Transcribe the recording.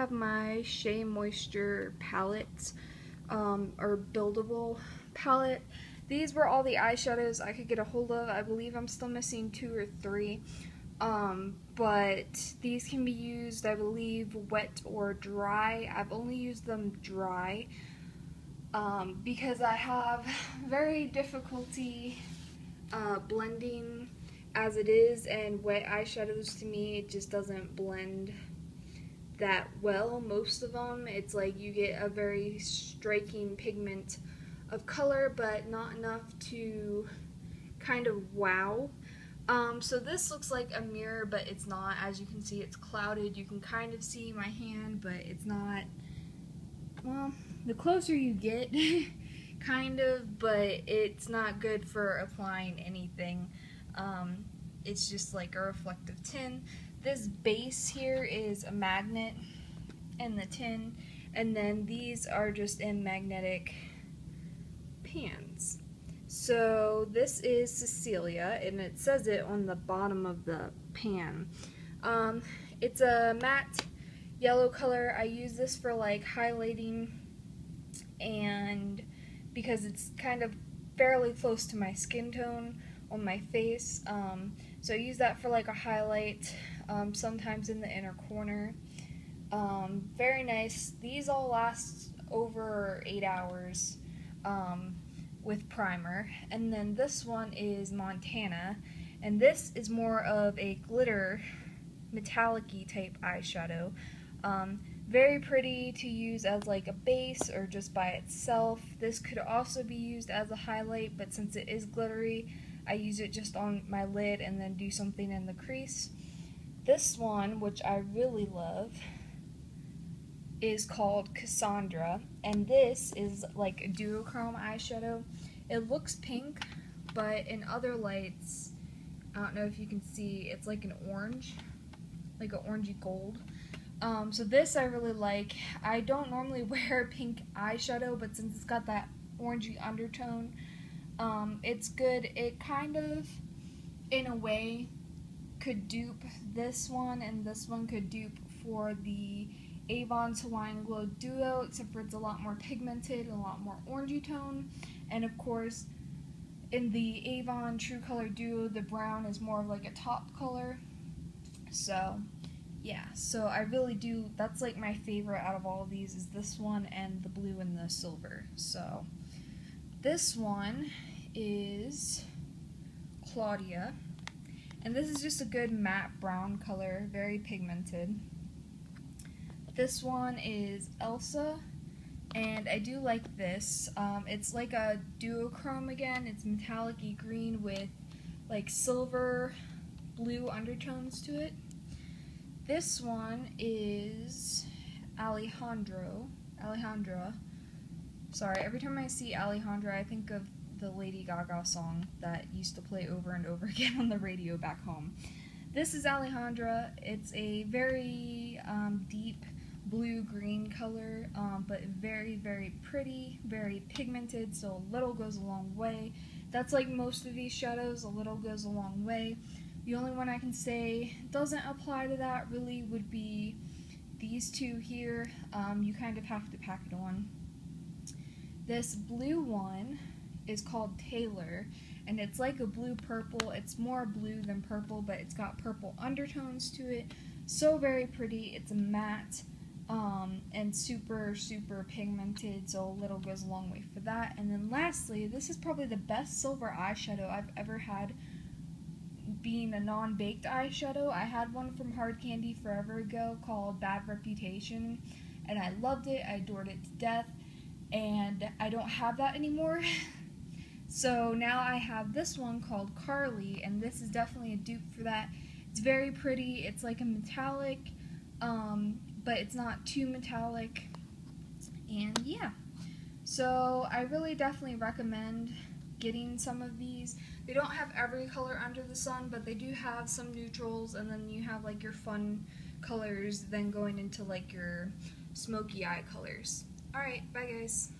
have my SheaMoisture palette, or buildable palette. These were all the eyeshadows I could get a hold of. I believe I'm still missing 2 or 3. But these can be used, I believe, wet or dry. I've only used them dry because I have very difficulty blending as it is, and wet eyeshadows to me, it just doesn't blend that well. Most of them, it's like you get a very striking pigment of color, but not enough to kind of wow. So this looks like a mirror, but it's not. As you can see, it's clouded. You can kind of see my hand, but it's not. Well, the closer you get, kind of, but it's not good for applying anything. It's just like a reflective tin. This base here is a magnet in the tin, and then these are just in magnetic pans. So this is Cecilia, and it says it on the bottom of the pan. It's a matte yellow color. I use this for like highlighting, and because it's kind of fairly close to my skin tone on my face, so I use that for like a highlight, sometimes in the inner corner. Very nice. These all last over 8 hours with primer. And then this one is Montana, and this is more of a glitter metallic-y type eyeshadow. Very pretty to use as like a base or just by itself. This could also be used as a highlight, but since it is glittery, I use it just on my lid and then do something in the crease. This one, which I really love, is called Cassandra, and this is like a duochrome eyeshadow. It looks pink, but in other lights, I don't know if you can see, it's like an orange, like an orangey gold. So this I really like. I don't normally wear pink eyeshadow, but since it's got that orangey undertone, it's good. It kind of, in a way, could dupe this one, and this one could dupe for the Avon's Hawaiian Glow Duo, except for it's a lot more pigmented, a lot more orangey tone. And of course, in the Avon True Color Duo, the brown is more of like a top color. So yeah, so I really do, that's like my favorite out of all of these, is this one and the blue and the silver. So this one is Claudia, and this is just a good matte brown color, very pigmented. This one is Elsa, and I do like this. It's like a duochrome again. It's metallic-y green with like silver blue undertones to it. This one is Alejandra. Sorry, every time I see Alejandra, I think of the Lady Gaga song that used to play over and over again on the radio back home. This is Alejandra. It's a very deep blue-green color, but very, very pretty, very pigmented, so a little goes a long way. That's like most of these shadows, a little goes a long way. The only one I can say doesn't apply to that really would be these two here. You kind of have to pack it on. This blue one is called Taylor, and it's like a blue-purple. It's more blue than purple, but it's got purple undertones to it. So very pretty. It's a matte, and super, super pigmented, so a little goes a long way for that. And then lastly, this is probably the best silver eyeshadow I've ever had, being a non-baked eyeshadow. I had one from Hard Candy forever ago called Bad Reputation, and I loved it, I adored it to death, and I don't have that anymore. So now I have this one called Carly, and this is definitely a dupe for that. It's very pretty, it's like a metallic, but it's not too metallic, and yeah. So I really definitely recommend getting some of these. They don't have every color under the sun, but they do have some neutrals, and then you have like your fun colors then going into like your smoky eye colors. Alright, bye guys.